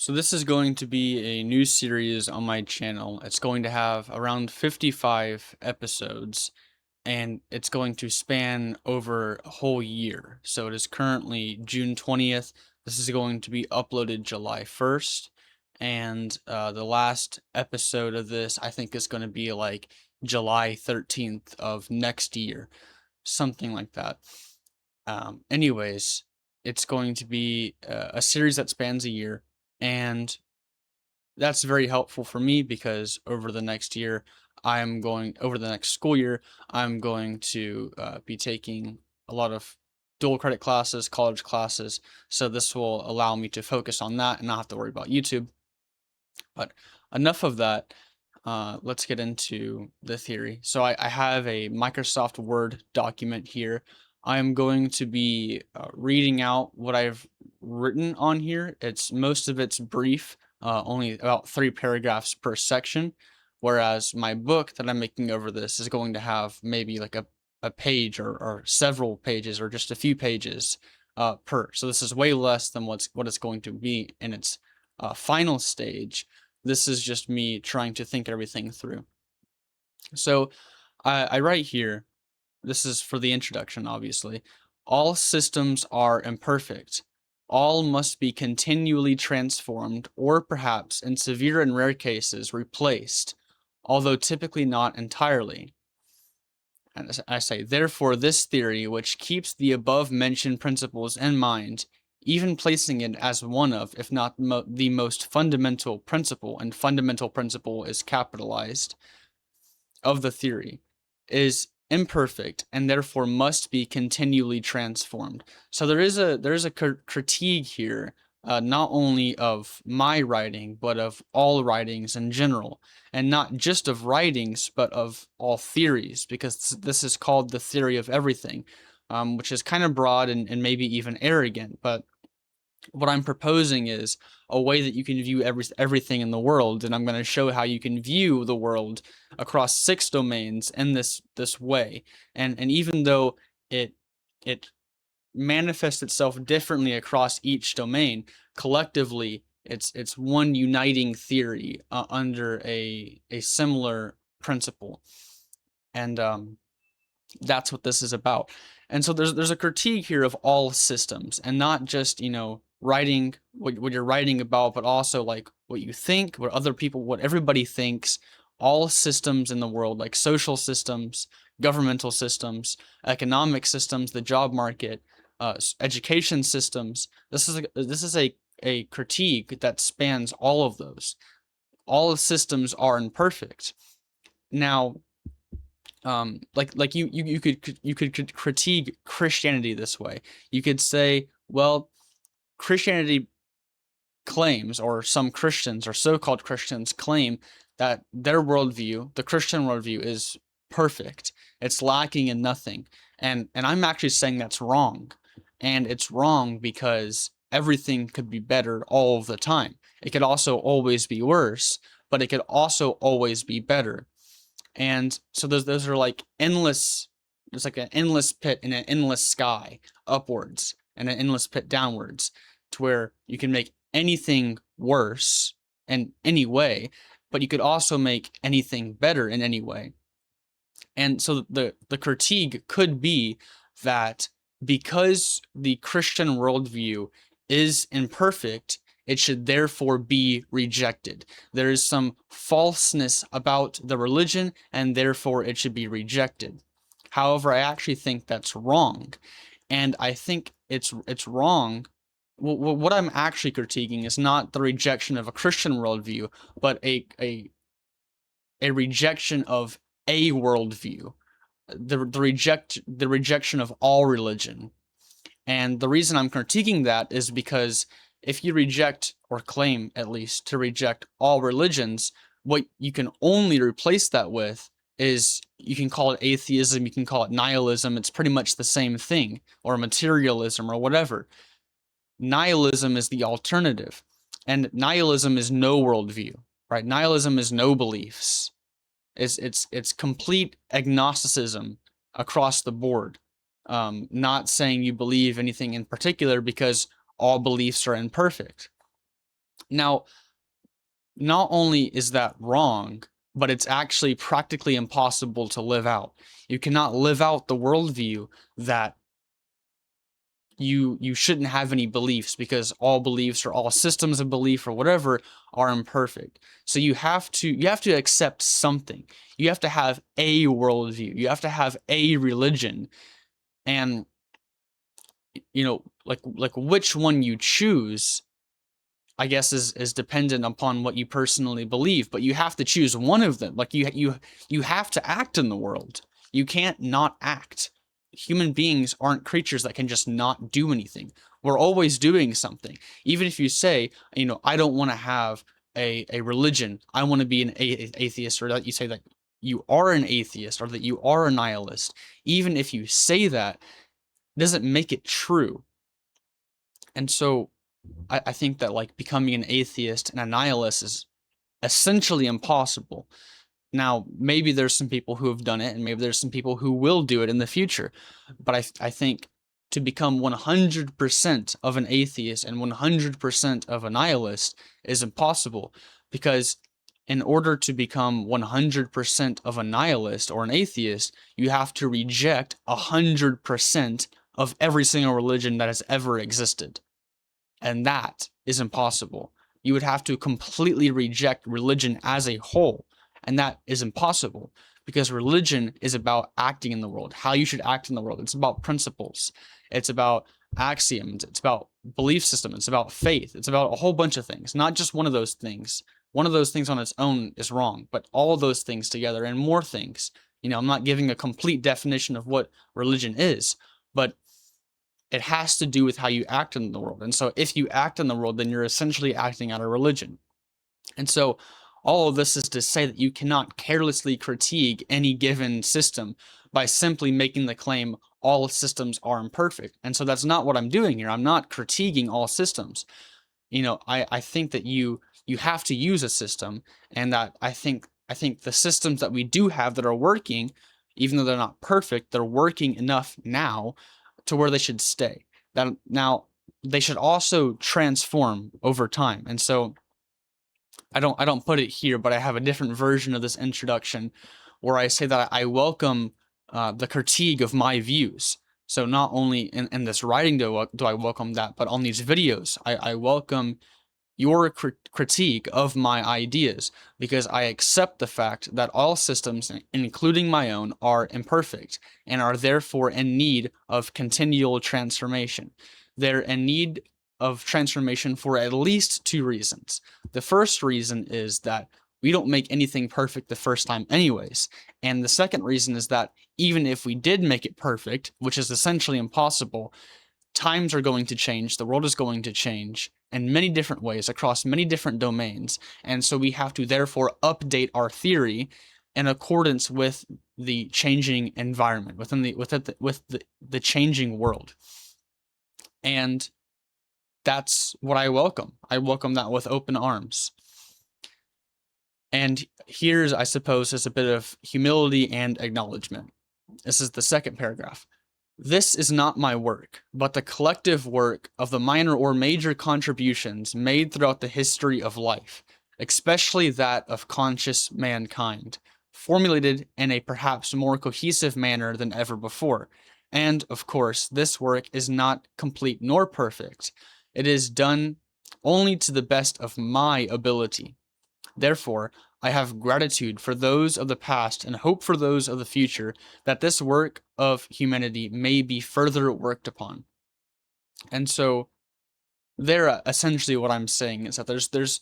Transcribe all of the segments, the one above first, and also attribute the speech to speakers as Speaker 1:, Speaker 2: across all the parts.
Speaker 1: So this is going to be a new series on my channel. It's going to have around 55 episodes and it's going to span over a whole year. So it is currently June 20th. This is going to be uploaded July 1st. And the last episode of this, I think, is going to be like July 13th of next year, something like that. Anyways, it's going to be a series that spans a year. And that's very helpful for me because over the next year, over the next school year, I'm going to be taking a lot of dual credit classes, college classes. So this will allow me to focus on that and not have to worry about YouTube. But enough of that. Let's get into the theory. So I have a Microsoft Word document here. I'm going to be reading out what I've written on here. Most of it's brief, only about 3 paragraphs per section, whereas my book that I'm making over this is going to have maybe like a page or several pages or just a few pages per. So this is way less than what it's going to be in its final stage. This is just me trying to think everything through. So I write here, this is for the introduction, obviously. All systems are imperfect. All must be continually transformed, or perhaps, in severe and rare cases, replaced, although typically not entirely. And I say, therefore, this theory, which keeps the above-mentioned principles in mind, even placing it as one of, if not the most fundamental principle, and fundamental principle is capitalized, of the theory, is imperfect and therefore must be continually transformed. So there is a critique here, not only of my writing, but of all writings in general, and not just of writings, but of all theories, because this is called the theory of everything, which is kind of broad and maybe even arrogant, but what I'm proposing is a way that you can view everything in the world, and I'm going to show how you can view the world across 6 domains in this way. And even though it manifests itself differently across each domain, collectively it's one uniting theory under a similar principle. And that's what this is about. And so there's a critique here of all systems, and not just, writing what you're writing about, but also like what you think, what other people, what everybody thinks. All systems in the world, like social systems, governmental systems, economic systems, the job market, education systems. This is a critique that spans all of those. All systems are imperfect. Now, like you could critique Christianity this way. You could say, well, Christianity claims, or some Christians or so-called Christians claim, that their worldview, the Christian worldview, is perfect. It's lacking in nothing. And I'm actually saying that's wrong. And it's wrong because everything could be better all of the time. It could also always be worse, but it could also always be better. And so those are like endless. There's like an endless pit and an endless sky upwards and an endless pit downwards, to where you can make anything worse in any way, but you could also make anything better in any way. And so the critique could be that because the Christian worldview is imperfect, it should therefore be rejected. There is some falseness about the religion, and therefore it should be rejected. However, I actually think that's wrong, and I think it's wrong. What I'm actually critiquing is not the rejection of a Christian worldview, but a rejection of a worldview, the rejection of all religion. And the reason I'm critiquing that is because if you reject, or claim at least to reject, all religions, what you can only replace that with is, you can call it atheism, you can call it nihilism, it's pretty much the same thing, or materialism, or whatever. Nihilism is the alternative, and nihilism is no worldview, right? Nihilism is no beliefs. It's complete agnosticism across the board. Not saying you believe anything in particular, because all beliefs are imperfect. Now, not only is that wrong, but it's actually practically impossible to live out. You cannot live out the worldview that you shouldn't have any beliefs because all beliefs or all systems of belief or whatever are imperfect. So you have to accept something. You have to have a worldview. You have to have a religion. And like which one you choose, I guess is dependent upon what you personally believe, but you have to choose one of them. Like you have to act in the world. You can't not act. Human beings aren't creatures that can just not do anything. We're always doing something. Even if you say, I don't want to have a religion. I want to be an atheist, or that you say that you are an atheist or that you are a nihilist. Even if you say that, doesn't make it true. And so I think that like becoming an atheist and a nihilist is essentially impossible. Now, maybe there's some people who have done it, and maybe there's some people who will do it in the future. But I think to become 100% of an atheist and 100% of a nihilist is impossible, because in order to become 100% of a nihilist or an atheist, you have to reject 100% of every single religion that has ever existed. And that is impossible. You would have to completely reject religion as a whole, and that is impossible because religion is about acting in the world, how you should act in the world. It's about principles, it's about axioms, it's about belief system, it's about faith, it's about a whole bunch of things, not just one of those things. One of those things on its own is wrong, but all of those things together and more things. I'm not giving a complete definition of what religion is, but it has to do with how you act in the world. And so if you act in the world, then you're essentially acting out of religion. And so all of this is to say that you cannot carelessly critique any given system by simply making the claim all systems are imperfect. And so that's not what I'm doing here. I'm not critiquing all systems. I think that you have to use a system, and that I think the systems that we do have that are working, even though they're not perfect, they're working enough now to where they should stay. That now they should also transform over time. And so I don't put it here, but I have a different version of this introduction where I say that I welcome the critique of my views. So not only in this writing do I welcome that, but on these videos, I welcome your critique of my ideas, because I accept the fact that all systems, including my own, are imperfect and are therefore in need of continual transformation. They're in need of transformation for at least two reasons. The first reason is that we don't make anything perfect the first time anyways. And the second reason is that even if we did make it perfect, which is essentially impossible, times are going to change, the world is going to change in many different ways across many different domains, and so we have to therefore update our theory in accordance with the changing environment, with the changing world. And that's what I welcome. I welcome that with open arms. And here's, I suppose, is a bit of humility and acknowledgement. This is the second paragraph. This is not my work, but the collective work of the minor or major contributions made throughout the history of life, especially that of conscious mankind, formulated in a perhaps more cohesive manner than ever before. And, of course, this work is not complete nor perfect. It is done only to the best of my ability. Therefore, I have gratitude for those of the past and hope for those of the future, that this work of humanity may be further worked upon. And so there, essentially what I'm saying is that there's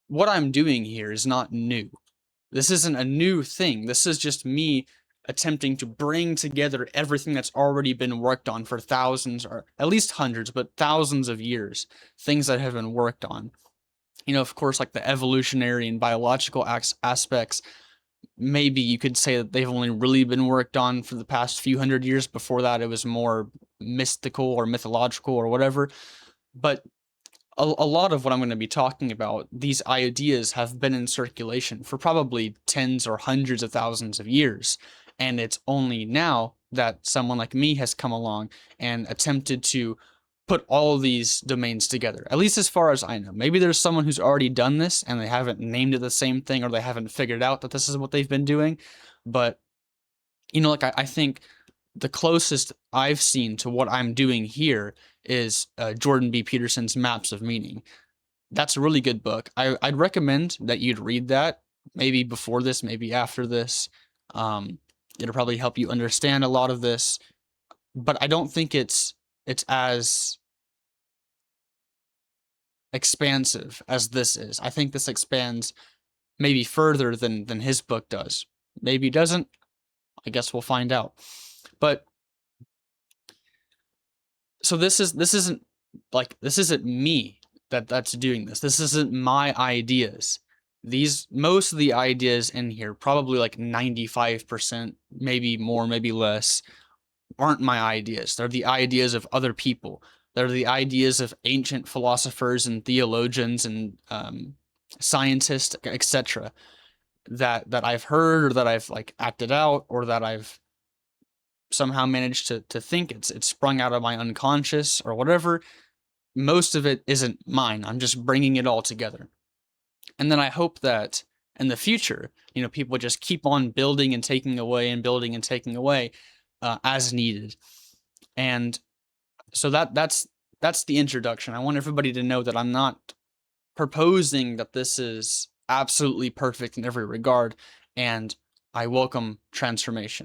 Speaker 1: what I'm doing here is not new. This isn't a new thing. This is just me attempting to bring together everything that's already been worked on for thousands, or at least hundreds, but thousands of years, things that have been worked on. Of course, like the evolutionary and biological aspects, maybe you could say that they've only really been worked on for the past few hundred years. Before that, it was more mystical or mythological or whatever. But a lot of what I'm going to be talking about, these ideas have been in circulation for probably tens or hundreds of thousands of years. And it's only now that someone like me has come along and attempted to put all of these domains together, at least as far as I know. Maybe there's someone who's already done this and they haven't named it the same thing, or they haven't figured out that this is what they've been doing. But, like I think the closest I've seen to what I'm doing here is Jordan B. Peterson's Maps of Meaning. That's a really good book. I'd recommend that you'd read that, maybe before this, maybe after this. Um, it'll probably help you understand a lot of this, but I don't think it's as expansive as this is. I think this expands maybe further than his book does. Maybe it doesn't. I guess we'll find out. But so this isn't me that's doing this. This isn't my ideas. These Most of the ideas in here, probably like 95%, maybe more, maybe less, aren't my ideas. They're the ideas of other people. They're the ideas of ancient philosophers and theologians and scientists, etc. That I've heard, or that I've like acted out, or that I've somehow managed to think. It's sprung out of my unconscious or whatever. Most of it isn't mine. I'm just bringing it all together. And then I hope that in the future, people just keep on building and taking away and building and taking away as needed. And so that's the introduction. I want everybody to know that I'm not proposing that this is absolutely perfect in every regard, and I welcome transformation.